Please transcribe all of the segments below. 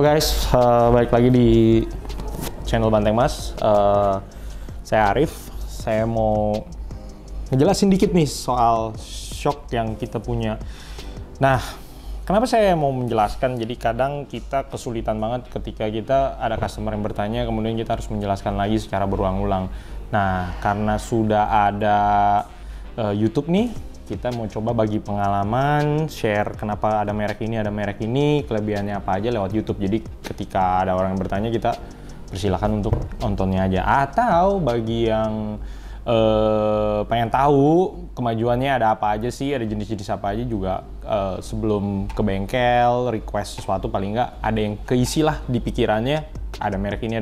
guys, balik lagi di channel Banteng Mas. Saya Arif. Saya mau ngejelasin dikit nih soal shock yang kita punya. Nah, kenapa saya mau menjelaskan? Jadi kadang kita kesulitan banget ketika kita ada customer yang bertanya, kemudian kita harus menjelaskan lagi secara berulang-ulang. Nah, karena sudah ada YouTube nih, kita mau coba bagi pengalaman, share kenapa ada merek ini, kelebihannya apa aja lewat YouTube. Jadi ketika ada orang yang bertanya, kita persilakan untuk nontonnya aja. Atau bagi yang pengen tahu kemajuannya ada apa aja sih, ada jenis-jenis apa aja juga, sebelum ke bengkel request sesuatu, paling nggak ada yang keisi lah di pikirannya, ada merek ini.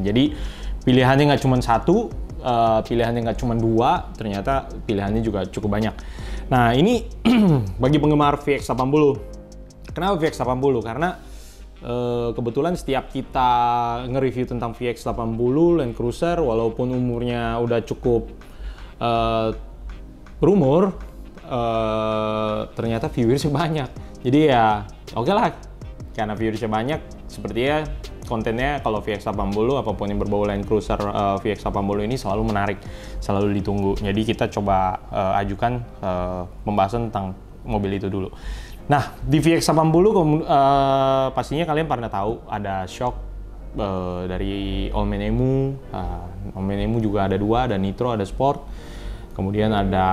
Jadi pilihannya nggak cuma satu, pilihannya nggak cuma dua, ternyata pilihannya juga cukup banyak. Nah, ini bagi penggemar VX80. Kenapa VX80? Karena kebetulan setiap kita nge-review tentang VX80 Land Cruiser, walaupun umurnya udah cukup berumur, ternyata viewersnya banyak. Jadi ya oke lah, karena viewersnya banyak, sepertinya kontennya kalau VX80 apapun yang berbau Land Cruiser VX80 ini selalu menarik, selalu ditunggu. Jadi kita coba ajukan pembahasan tentang mobil itu dulu. Nah, di VX80 pastinya kalian pernah tahu ada shock dari All Man Emu. All Man Emu juga ada dua, ada Nitro, ada Sport. Kemudian ada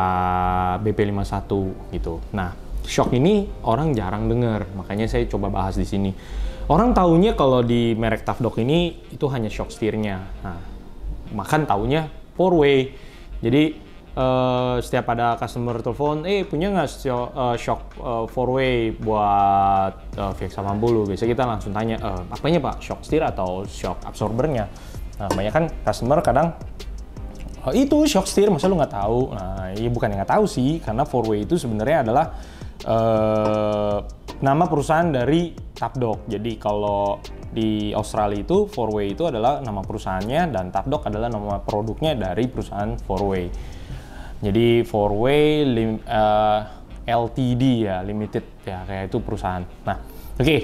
BP51 gitu. Nah, shock ini orang jarang dengar, makanya saya coba bahas di sini. Orang taunya kalau di merek Tough Dog ini itu hanya shock steer-nya. Nah, makan taunya 4-way. Jadi setiap ada customer telepon, punya nggak shock 4-way buat VX80? Biasanya kita langsung tanya, apanya Pak? Shock steer atau shock absorbernya? Nah, banyak kan customer kadang, itu shock steer, masa lu nggak tahu? Nah, iya bukan yang nggak tahu sih, karena 4-way itu sebenarnya adalah nama perusahaan dari Tough Dog. Jadi kalau di Australia itu 4-way itu adalah nama perusahaannya, dan Tough Dog adalah nama produknya dari perusahaan 4-way. Jadi 4-way LTD ya, limited ya, kayak itu perusahaan. Nah, oke,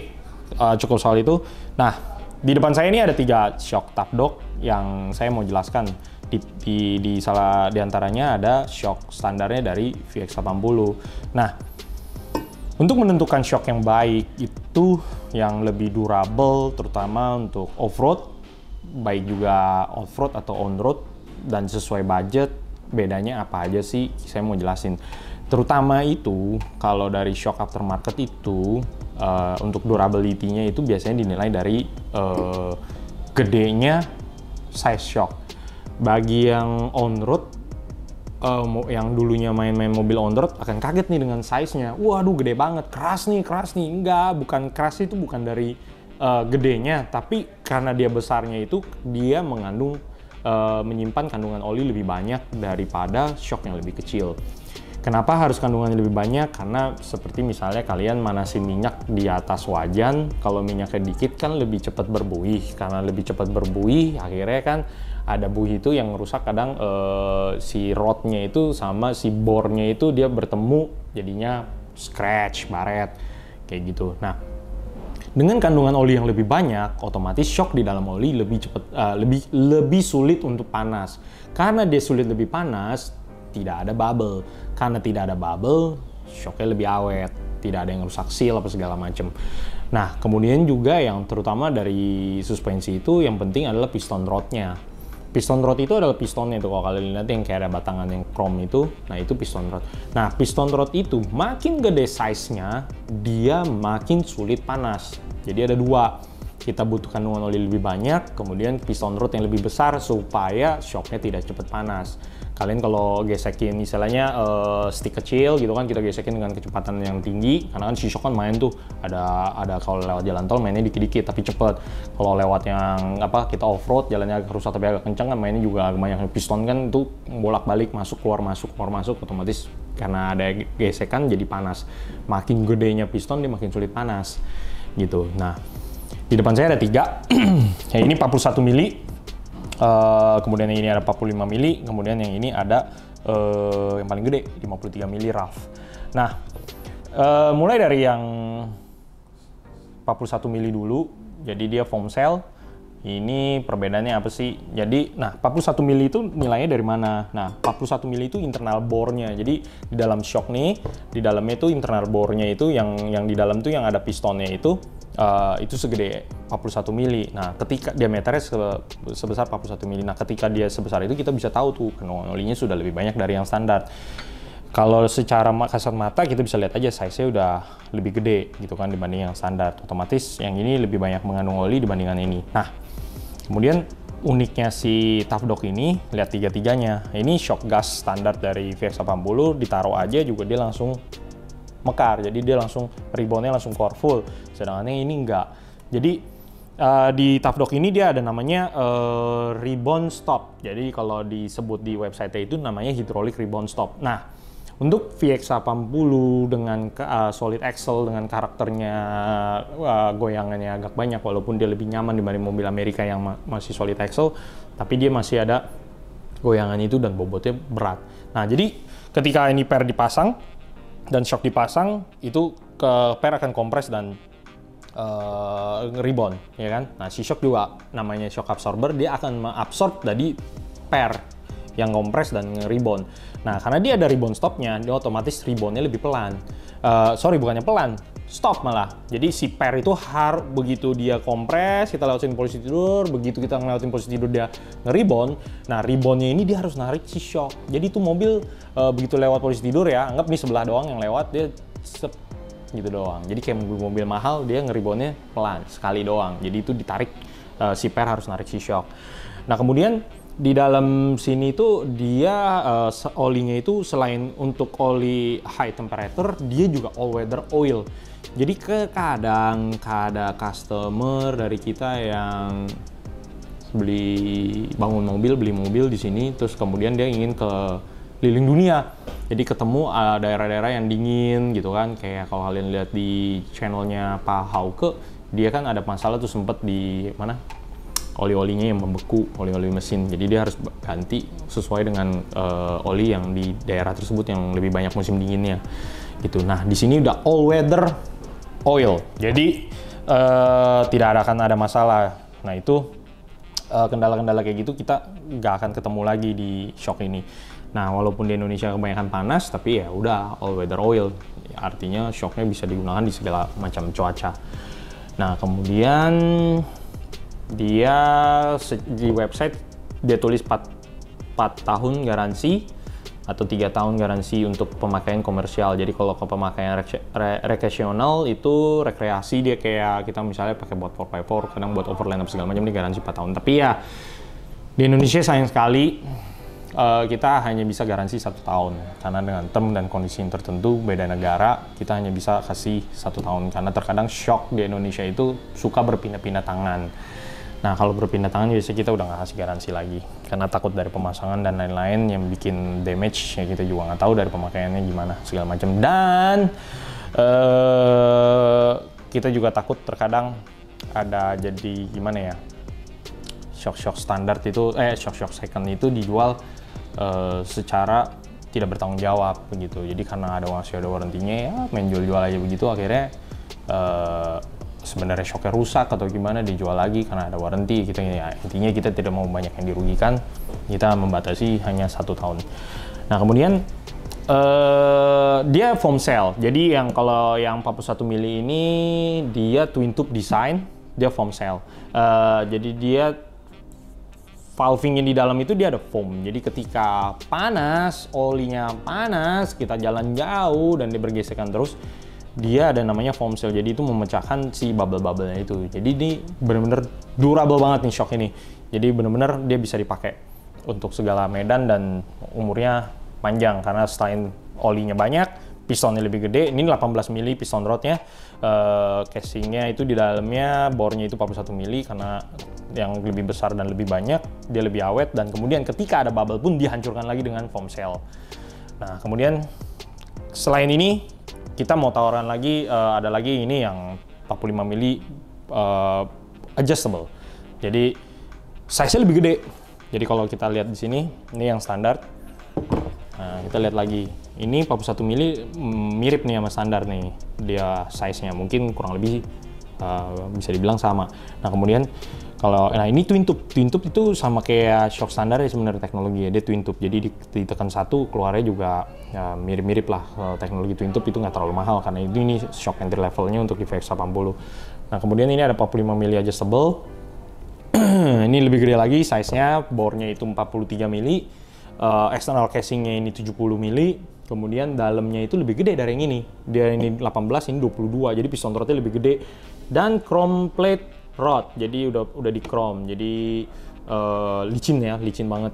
cukup soal itu. Nah, di depan saya ini ada 3 shock Tough Dog yang saya mau jelaskan. Di salah diantaranya ada shock standarnya dari VX80. Nah, untuk menentukan shock yang baik itu yang lebih durable, terutama untuk off-road, baik juga off-road atau on-road, dan sesuai budget, bedanya apa aja sih? Saya mau jelasin. Terutama itu, kalau dari shock aftermarket itu, untuk durability-nya itu biasanya dinilai dari gedenya size shock. Bagi yang on-road, yang dulunya main-main mobil on-road akan kaget nih dengan size-nya. Waduh, gede banget, keras nih. Enggak, bukan keras, itu bukan dari gedenya, tapi karena dia besarnya itu, dia mengandung menyimpan kandungan oli lebih banyak daripada shock yang lebih kecil. Kenapa harus kandungannya lebih banyak? Karena seperti misalnya kalian manasin minyak di atas wajan, kalau minyaknya dikit kan lebih cepat berbuih. Karena lebih cepat berbuih, akhirnya kan ada buih itu yang rusak, kadang si rodnya itu sama si bornya itu dia bertemu, jadinya scratch, baret, kayak gitu. Nah, dengan kandungan oli yang lebih banyak, otomatis shock di dalam oli lebih cepat, lebih sulit untuk panas. Karena dia sulit lebih panas, tidak ada bubble. Karena tidak ada bubble, shocknya lebih awet, tidak ada yang rusak seal apa segala macam. Nah, kemudian juga yang terutama dari suspensi itu yang penting adalah piston rodnya. Piston rod itu adalah pistonnya itu, kalau kalian lihat yang kayak ada batangan yang chrome itu, nah itu piston rod. Nah, piston rod itu makin gede size-nya, dia makin sulit panas. Jadi ada dua, kita butuh kandungan oli lebih banyak, kemudian piston rod yang lebih besar supaya shocknya tidak cepat panas. Kalian kalau gesekin misalnya stick kecil gitu kan, kita gesekin dengan kecepatan yang tinggi, karena kan si shock kan main tuh, ada kalau lewat jalan tol mainnya dikit-dikit tapi cepet. Kalau lewat yang kita off-road, jalannya agak rusak tapi agak kencang kan, mainnya juga agak banyak. Piston kan tuh bolak-balik, masuk keluar, otomatis karena ada gesekan jadi panas. Makin gedenya piston, dia makin sulit panas gitu. Nah, di depan saya ada 3. Yang ini 41 mili. Kemudian yang ini ada 45 mili, kemudian yang ini ada yang paling gede 53 mili rough. Nah, mulai dari yang 41 mili dulu. Jadi dia foam cell. Ini perbedaannya apa sih? Jadi, nah 41 mili itu nilainya dari mana? Nah 41 mili itu internal bore-nya. Jadi di dalam shock nih, di dalamnya itu internal bore-nya itu yang di dalam tuh yang ada pistonnya itu segede 41 mili. Nah ketika diameternya sebesar 41 mili. Nah ketika dia sebesar itu kita bisa tahu tuh kandungan olinya sudah lebih banyak dari yang standar. Kalau secara kasat mata kita bisa lihat aja size-nya udah lebih gede gitu kan dibanding yang standar. Otomatis yang ini lebih banyak mengandung oli dibandingkan ini. Nah, kemudian uniknya si Tough Dog ini, lihat tiga-tiganya. Ini shock gas standar dari VX80, ditaruh aja juga dia langsung mekar. Jadi dia langsung rebound-nya langsung core full. Sedangkan ini enggak. Jadi di Tough Dog ini dia ada namanya rebound stop. Jadi kalau disebut di website itu namanya hydraulic rebound stop. Nah, untuk VX80 dengan solid axle dengan karakternya goyangannya agak banyak walaupun dia lebih nyaman dibanding mobil Amerika yang masih solid axle, tapi dia masih ada goyangan itu dan bobotnya berat. Nah, jadi ketika ini per dipasang dan shock dipasang, itu per akan kompres dan rebound, ya kan? Nah, si shock juga namanya shock absorber, dia akan mengabsorb dari per yang kompres dan nge-rebound. Nah, karena dia ada rebound stopnya, dia otomatis reboundnya lebih pelan. Bukannya pelan, stop malah. Jadi si per itu begitu dia kompres, kita lewatin posisi tidur, begitu kita ngelewatin posisi tidur dia nge-rebound. Nah, reboundnya ini dia harus narik si shock. Jadi itu mobil begitu lewat posisi tidur ya, anggap nih sebelah doang yang lewat, dia gitu doang. Jadi kayak mobil mahal, dia nge-reboundnya pelan, sekali doang. Jadi itu ditarik, si per harus narik si shock. Nah, kemudian di dalam sini tuh dia olinya itu selain untuk oli high temperature, dia juga all weather oil. Jadi kadang ada customer dari kita yang beli mobil di sini, terus kemudian dia ingin ke keliling dunia. Jadi ketemu daerah-daerah yang dingin gitu kan, kayak kalau kalian lihat di channelnya Pak Hauke, dia kan ada masalah tuh sempet di mana? Oli-olinya yang membeku, oli-oli mesin. Jadi dia harus ganti sesuai dengan oli yang di daerah tersebut yang lebih banyak musim dinginnya. Gitu. Nah, di sini udah all weather oil. Jadi tidak akan ada masalah. Nah, itu kendala-kendala kayak gitu kita nggak akan ketemu lagi di shock ini. Nah, walaupun di Indonesia kebanyakan panas, tapi ya udah all weather oil. Artinya shocknya bisa digunakan di segala macam cuaca. Nah, kemudian dia di website dia tulis 4 tahun garansi atau 3 tahun garansi untuk pemakaian komersial. Jadi kalau ke pemakaian rekreasional itu rekreasi, dia kayak kita misalnya pakai buat 4x4, kadang buat overland segala macam, dia garansi 4 tahun. Tapi ya di Indonesia sayang sekali kita hanya bisa garansi 1 tahun karena dengan term dan kondisi tertentu beda negara, kita hanya bisa kasih 1 tahun karena terkadang shock di Indonesia itu suka berpindah-pindah tangan. Nah, kalau berpindah tangan biasanya kita udah nggak kasih garansi lagi karena takut dari pemasangan dan lain-lain yang bikin damage, ya kita juga nggak tahu dari pemakaiannya gimana segala macam. Dan kita juga takut terkadang ada jadi gimana ya, shock standar itu shock second itu dijual secara tidak bertanggung jawab begitu. Jadi karena masih ada warrantinya, ya main jual-jual aja begitu, akhirnya sebenarnya shocknya rusak atau gimana dijual lagi karena ada warranty gitu ya. Intinya kita tidak mau banyak yang dirugikan, kita membatasi hanya 1 tahun. Nah, kemudian dia foam cell. Jadi kalau yang 41 mili ini dia twin tube design, dia foam cell. Jadi dia valving di dalam itu dia ada foam. Jadi ketika panas, olinya panas, kita jalan jauh dan dia bergesekan terus, dia ada namanya foam cell. Jadi itu memecahkan si bubble-bubble-nya itu. Jadi ini benar-benar durable banget nih shock ini. Jadi benar-benar dia bisa dipakai untuk segala medan dan umurnya panjang karena selain olinya banyak, pistonnya lebih gede. Ini 18 mili piston rodnya, casingnya itu di dalamnya bornya itu 41 mili karena yang lebih besar dan lebih banyak, dia lebih awet, dan kemudian ketika ada bubble pun dihancurkan lagi dengan foam cell. Nah, kemudian selain ini kita mau tawaran lagi, ada lagi ini yang 45 mili adjustable. Jadi size-nya lebih gede. Jadi kalau kita lihat di sini, ini yang standar. Nah, kita lihat lagi. Ini 41 mili mirip nih sama standar nih. Dia size-nya mungkin kurang lebih bisa dibilang sama. Nah kemudian ini twin tube itu sama kayak shock standar ya sebenarnya teknologi ya, dia twin tube, jadi ditekan satu keluarnya juga ya, mirip-mirip lah. Teknologi twin tube itu nggak terlalu mahal karena ini shock entry levelnya untuk di VX80. Nah kemudian ini ada 45 mili adjustable. Ini lebih gede lagi size-nya, bore-nya itu 43 mili, external casing-nya ini 70 mili, kemudian dalamnya itu lebih gede dari yang ini. Dia ini 18, ini 22, jadi piston rodnya lebih gede. Dan chrome plate rod, jadi udah di chrome, jadi licin banget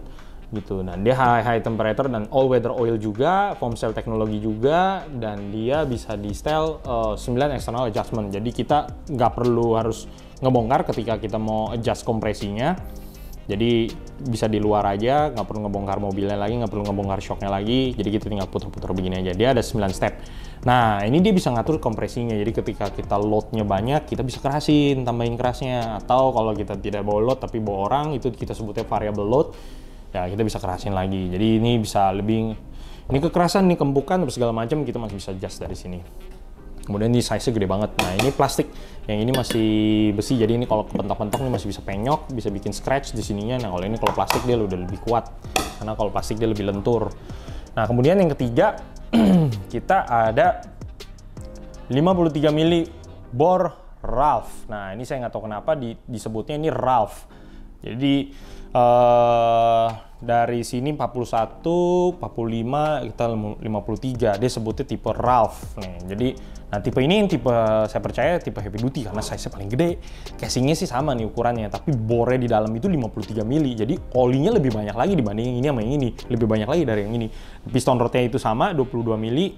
gitu. Dan dia high temperature dan all weather oil juga, foam cell teknologi juga, dan dia bisa di setel 9 external adjustment. Jadi kita nggak perlu harus ngebongkar ketika kita mau adjust kompresinya. Jadi bisa di luar aja, nggak perlu ngebongkar mobilnya lagi, nggak perlu ngebongkar shocknya lagi. Jadi kita tinggal putar-putar begini aja. Dia ada 9 step. Nah ini dia bisa ngatur kompresinya. Jadi ketika kita loadnya banyak, kita bisa kerasin, tambahin kerasnya. Atau kalau kita tidak bawa load tapi bawa orang, itu kita sebutnya variable load. Ya kita bisa kerasin lagi. Jadi ini bisa lebih, ini kekerasan, ini kempukan, terus segala macam kita masih bisa adjust dari sini. Kemudian ini size-nya gede banget. Nah ini plastik, yang ini masih besi. Jadi ini kalau kepentok-pentok ini masih bisa penyok, bisa bikin scratch di sininya. Nah kalau ini kalau plastik dia udah lebih kuat, karena kalau plastik dia lebih lentur. Nah kemudian yang ketiga kita ada 53 mili bore Ralph. Nah ini saya nggak tahu kenapa disebutnya ini Ralph. Jadi dari sini 41, 45, kita 53. Dia sebutnya tipe Ralph. Nih, jadi tipe ini yang tipe saya percaya tipe heavy duty karena size-nya paling gede. Casingnya sih sama nih ukurannya, tapi bore di dalam itu 53 mili. Jadi olinya lebih banyak lagi dibanding yang ini sama yang ini. Lebih banyak lagi dari yang ini. Piston rodnya itu sama 22 mili,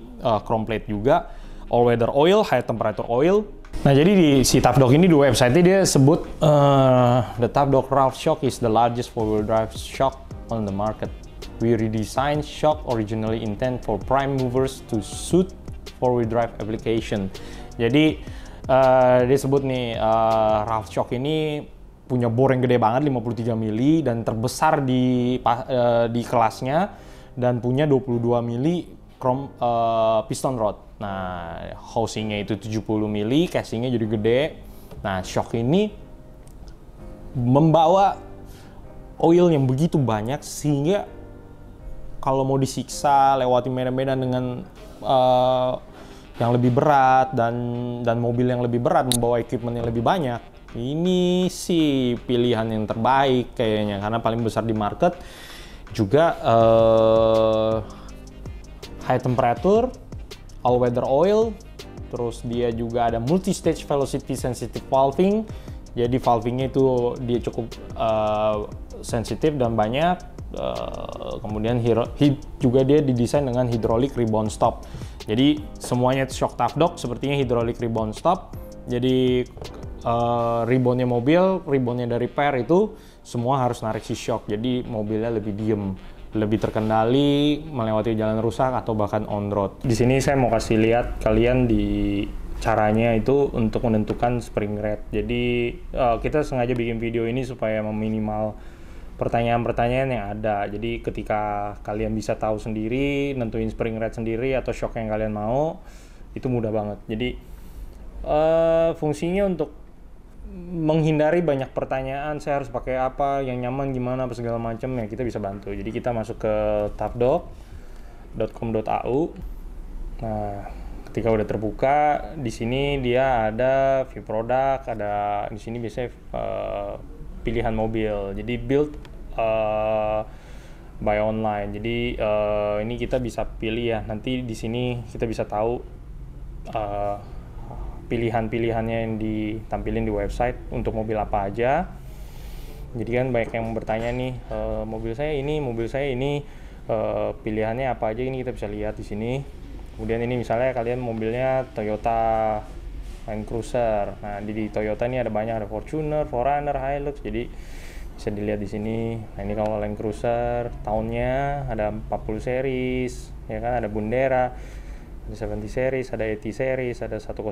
chrome plate juga, all weather oil, high temperature oil. Nah jadi di si Tough Dog ini di website dia sebut the Tough Dog Ralph shock is the largest four-wheel drive shock on the market. We redesigned shock originally intended for prime movers to suit four-wheel drive application. Jadi dia sebut nih Ralph shock ini punya bore yang gede banget 53 mili dan terbesar di kelasnya dan punya 22 mili chrome piston rod. Nah, housingnya itu 70 mili, casingnya jadi gede. Nah, shock ini membawa oil yang begitu banyak sehingga kalau mau disiksa lewati medan-medan dengan yang lebih berat dan mobil yang lebih berat membawa equipment yang lebih banyak, ini sih pilihan yang terbaik kayaknya karena paling besar di market. Juga high temperature, all weather oil, terus dia juga ada multi stage velocity sensitive valving. Jadi valvingnya itu dia cukup sensitif dan banyak. Kemudian juga dia didesain dengan hydraulic rebound stop. Jadi semuanya shock Tough Dog sepertinya hydraulic rebound stop. Jadi reboundnya mobil, reboundnya dari repair itu semua harus narik si shock. Jadi mobilnya lebih diem, lebih terkendali melewati jalan rusak atau bahkan on road. Di sini saya mau kasih lihat kalian di caranya itu untuk menentukan spring rate. Jadi kita sengaja bikin video ini supaya meminimal pertanyaan-pertanyaan yang ada. Jadi ketika kalian bisa tahu sendiri, nentuin spring rate sendiri atau shock yang kalian mau, itu mudah banget. Jadi fungsinya untuk menghindari banyak pertanyaan, saya harus pakai apa, yang nyaman gimana, apa segala macam ya kita bisa bantu. Jadi kita masuk ke toughDog.com.au. Nah, ketika udah terbuka, di sini dia ada view product, ada di sini biasanya pilihan mobil. Jadi build buy online. Jadi ini kita bisa pilih ya. Nanti di sini kita bisa tahu pilihan-pilihannya yang ditampilin di website untuk mobil apa aja. Jadi kan banyak yang bertanya nih, mobil saya ini, pilihannya apa aja, ini kita bisa lihat di sini. Kemudian ini misalnya kalian mobilnya Toyota Land Cruiser. Nah di Toyota ini ada banyak, ada Fortuner, 4Runner, Hilux. Jadi bisa dilihat di sini. Nah ini kalau Land Cruiser tahunnya ada 40 series, ya kan, ada Bundera. Ada 70 series, ada 80 series, ada 105,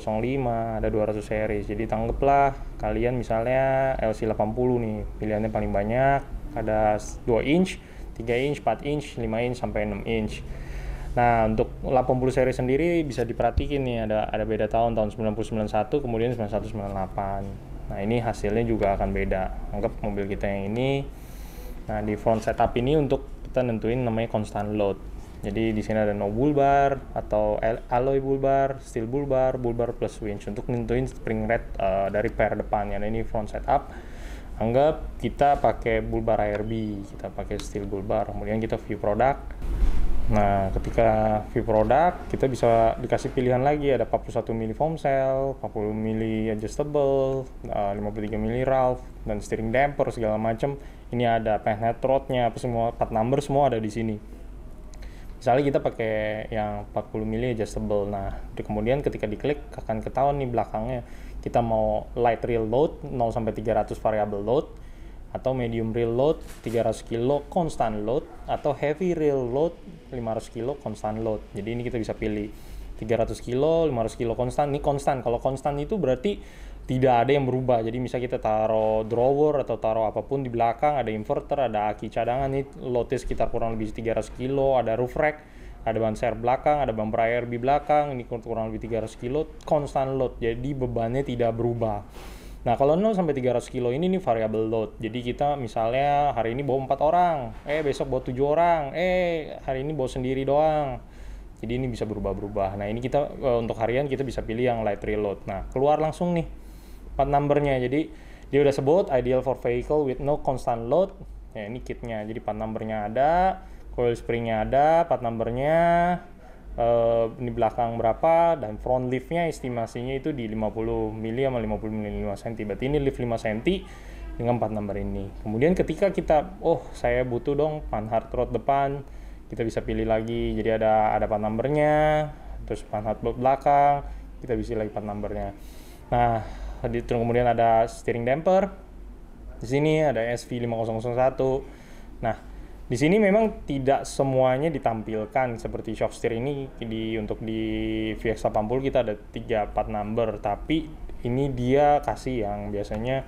ada 200 series. Jadi tanggaplah kalian misalnya LC80 nih, pilihannya paling banyak. Ada 2 inch, 3 inch, 4 inch, 5 inch, sampai 6 inch. Nah, untuk 80 seri sendiri bisa diperhatiin nih, ada beda tahun 9091 kemudian 9198. Nah, ini hasilnya juga akan beda. Anggap mobil kita yang ini. Nah, di front setup ini untuk kita nentuin namanya constant load. Jadi di sini ada no bull bar atau alloy bull bar, steel bull bar plus winch untuk nentuin spring rate dari pair depannya. Nah, ini front setup. Anggap kita pakai bull bar ARB, kita pakai steel bull bar. Kemudian kita view product. Nah, ketika view product, kita bisa dikasih pilihan lagi, ada 41 mili foam cell, 40 mili adjustable, 53 mili Ralph, dan steering damper segala macam. Ini ada penhead rodnya, apa semua, part number semua ada di sini. Misalnya kita pakai yang 40 mili adjustable. Nah, kemudian ketika diklik akan ketahuan nih belakangnya kita mau light real load 0 sampai 300 variable load, atau medium real load 300 kilo constant load, atau heavy real load 500 kilo constant load. Jadi ini kita bisa pilih 300 kilo, 500 kilo konstan. Ini konstan. Kalau konstan itu berarti tidak ada yang berubah. Jadi misalnya kita taruh drawer atau taruh apapun di belakang, ada inverter, ada aki cadangan, nih loadnya sekitar kurang lebih 300 kilo, ada roof rack, ada ban serep belakang, ada bumper ARB belakang, ini kurang lebih 300 kilo, constant load. Jadi bebannya tidak berubah. Nah, kalau 0 sampai 300 kilo ini nih variable load. Jadi kita misalnya hari ini bawa 4 orang, besok bawa 7 orang, hari ini bawa sendiri doang. Jadi ini bisa berubah-berubah. Nah, ini kita untuk harian kita bisa pilih yang light real load. Nah, keluar langsung nih part numbernya. Jadi dia udah sebut ideal for vehicle with no constant load. Ya, ini kitnya. Jadi part numbernya ada, coil springnya ada, part numbernya, ini belakang berapa, dan front liftnya estimasinya itu di 50 mili sama 50 mili 5 cm. Berarti ini lift 5 cm dengan part number ini. Kemudian ketika kita, saya butuh dong panhard rod depan, kita bisa pilih lagi. Jadi ada part numbernya, terus panhard belakang, kita bisa lagi part numbernya. Nah, kemudian ada steering damper. Di sini ada SV5001. Nah, di sini memang tidak semuanya ditampilkan seperti shock steer ini. Untuk di VX80 kita ada 3 part number, tapi ini dia kasih yang biasanya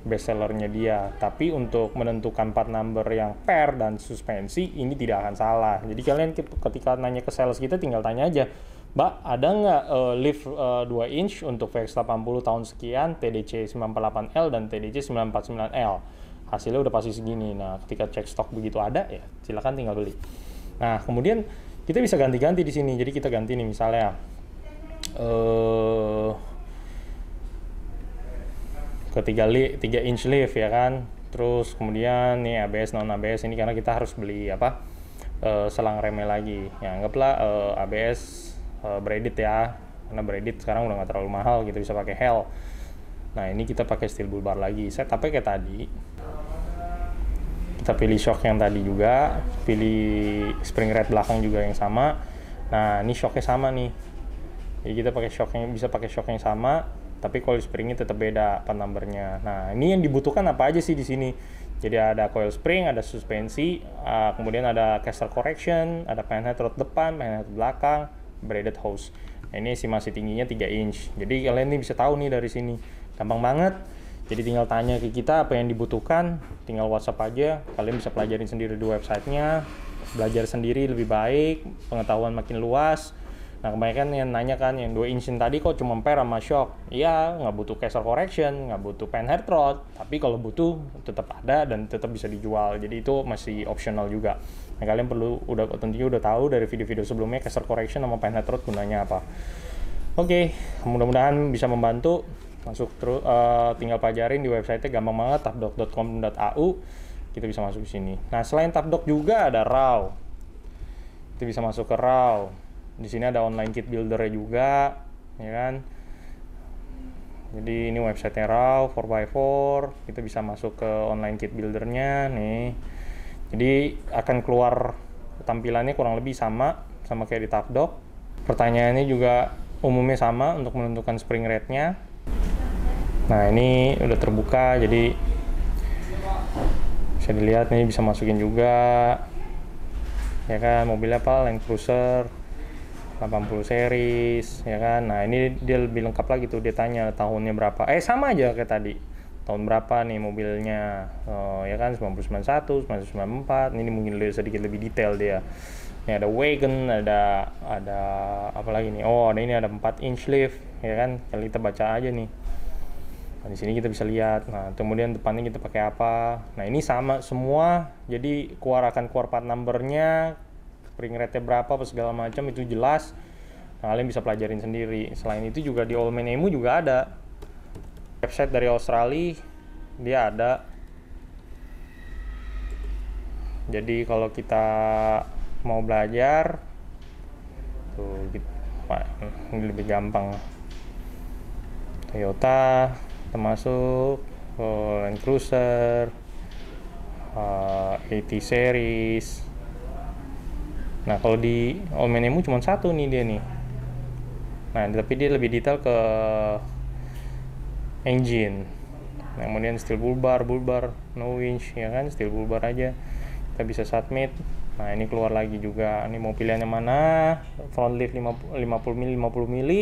best sellernya dia. Tapi untuk menentukan part number yang pair dan suspensi ini tidak akan salah. Jadi kalian ketika nanya ke sales kita tinggal tanya aja, Mbak, ada nggak lift 2 inch untuk VX80 tahun sekian, TDC 948L dan TDC 949L. Hasilnya udah pasti segini. Nah, ketika cek stok begitu ada, ya silakan tinggal beli. Nah, kemudian kita bisa ganti-ganti di sini. Jadi kita ganti nih misalnya ke 3 inch lift ya kan. Terus kemudian nih ABS non ABS ini karena kita harus beli selang remnya lagi. Ya anggaplah ABS braided ya. Karena braided sekarang udah nggak terlalu mahal, kita bisa pakai Hell. Nah, ini kita pakai steel bull bar lagi. Setupnya kayak tadi. Kita pilih shock yang tadi juga, pilih spring rate belakang juga yang sama. Nah, ini shocknya sama nih. Jadi kita bisa pakai shock yang sama, tapi coil springnya tetap beda part numbernya. Nah, ini yang dibutuhkan apa aja sih di sini? Jadi ada coil spring, ada suspensi, kemudian ada caster correction, ada panhead rod depan, panhead belakang, braided hose. Nah, ini estimasi tingginya 3 inch. Jadi kalian nih bisa tahu nih dari sini. Gampang banget. Jadi tinggal tanya ke kita apa yang dibutuhkan, tinggal WhatsApp aja. Kalian bisa pelajarin sendiri di websitenya, belajar sendiri lebih baik, pengetahuan makin luas. Nah, kebanyakan yang nanya kan, yang 2 inch tadi kok cuma pair sama shock. Iya, nggak butuh caster correction, nggak butuh panhead rod, tapi kalau butuh tetap ada dan tetap bisa dijual. Jadi itu masih optional juga. Nah, kalian tentunya udah tahu dari video-video sebelumnya caster correction sama panhead rod gunanya apa. Oke, mudah-mudahan bisa membantu. Tinggal pelajarin di website-nya, gampang banget, tapdoc.com.au. Kita bisa masuk ke sini. Nah, selain Tapdoc juga ada RAW. Kita bisa masuk ke RAW. Di sini ada online kit builder-nya juga, ya kan. Jadi ini website-nya RAW 4x4. Kita bisa masuk ke online kit builder-nya nih. Jadi akan keluar tampilannya kurang lebih sama kayak di Tapdoc. Pertanyaannya juga umumnya sama untuk menentukan spring rate-nya. Nah, ini udah terbuka, jadi bisa dilihat nih, bisa masukin juga ya kan, mobilnya Land Cruiser 80 series ya kan. Nah, ini dia lebih lengkap lagi tuh, dia tanya tahunnya berapa, sama aja kayak tadi, tahun berapa nih mobilnya, ya kan, 1991, 1994, ini mungkin sedikit lebih detail dia. Ini ada wagon, ada apa lagi nih? Oh, ini ada 4 inch lift, ya kan? Kita baca aja nih. Nah, di sini kita bisa lihat. Nah, kemudian depannya kita pakai apa? Nah, ini sama semua. Jadi akan keluar part numbernya, spring rate-nya berapa, apa segala macam itu jelas. Nah, kalian bisa pelajarin sendiri. Selain itu juga di Allman Emu juga ada website dari Australia, dia ada. Jadi kalau kita mau belajar tuh gitu, ini lebih gampang. Toyota termasuk Land Cruiser 80 series. Nah, kalau di Allman Emu cuma satu nih dia nih. Nah, tapi dia lebih detail ke engine. Nah, kemudian steel bull bar, no winch, ya kan, steel bull bar aja. Kita bisa submit. Nah, ini keluar lagi juga. Ini mau pilihannya mana? Front lift 50 mili, 50 mili.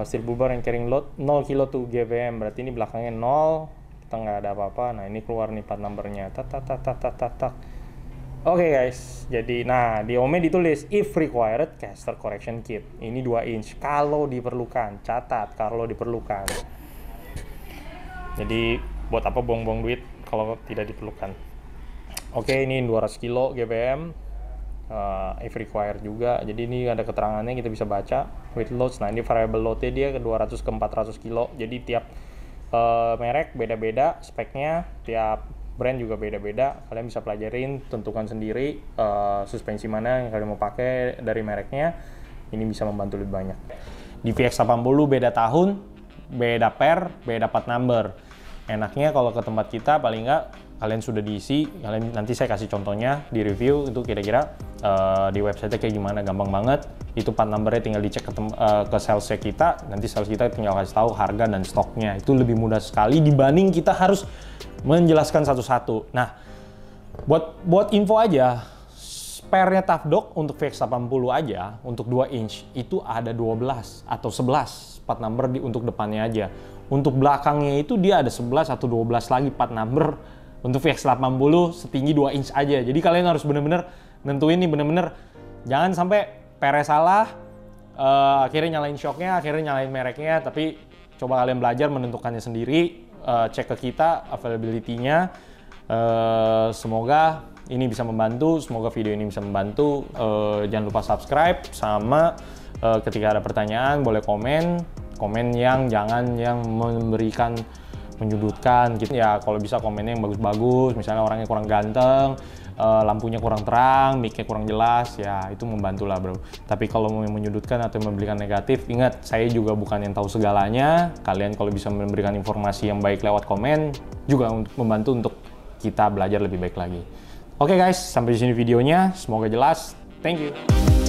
Steel bull bar and carrying load 0 kilo to GVM. Berarti ini belakangnya 0. Kita nggak ada apa-apa. Nah, ini keluar nih part numbernya. Tak. Oke, guys. Jadi, nah di OME ditulis if required caster correction kit. Ini 2 inch. Kalau diperlukan, catat kalau diperlukan. Jadi buat apa buang-buang duit kalau tidak diperlukan. Oke, ini 200 kilo GBM, if required juga. Jadi ini ada keterangannya, kita bisa baca. With loads, nah ini variable loadnya dia ke 200 ke 400 kilo. Jadi tiap merek beda-beda speknya, tiap brand juga beda-beda. Kalian bisa pelajarin, tentukan sendiri suspensi mana yang kalian mau pakai dari mereknya. Ini bisa membantu lebih banyak. Di VX80 beda tahun, beda per, beda part number. Enaknya kalau ke tempat kita paling nggak kalian sudah diisi, kalian nanti saya kasih contohnya di review itu kira-kira di website kayak gimana, gampang banget. Itu part numbernya tinggal dicek ke salesnya kita, nanti sales kita tinggal kasih tahu harga dan stoknya. Itu lebih mudah sekali dibanding kita harus menjelaskan satu-satu. Nah, buat info aja, spare-nya Tough Dog untuk VX80 aja, untuk 2 inch, itu ada 12 atau 11 part number untuk depannya aja. Untuk belakangnya itu dia ada 11 atau 12 lagi part number untuk VX80 setinggi 2 inch aja. Jadi kalian harus bener-bener nentuin nih, bener-bener jangan sampai pere salah, akhirnya nyalain shocknya, akhirnya nyalain mereknya, tapi coba kalian belajar menentukannya sendiri, cek ke kita availability-nya. Semoga ini bisa membantu, semoga video ini bisa membantu. Jangan lupa subscribe, sama ketika ada pertanyaan boleh komen yang jangan yang memberikan menyudutkan gitu ya. Kalau bisa komennya yang bagus-bagus, misalnya orangnya kurang ganteng, lampunya kurang terang, mic-nya kurang jelas, ya itu membantu lah bro. Tapi kalau mau menyudutkan atau memberikan negatif, ingat saya juga bukan yang tahu segalanya. Kalian kalau bisa memberikan informasi yang baik lewat komen juga untuk membantu untuk kita belajar lebih baik lagi. Oke guys, sampai di sini videonya, semoga jelas. Thank you.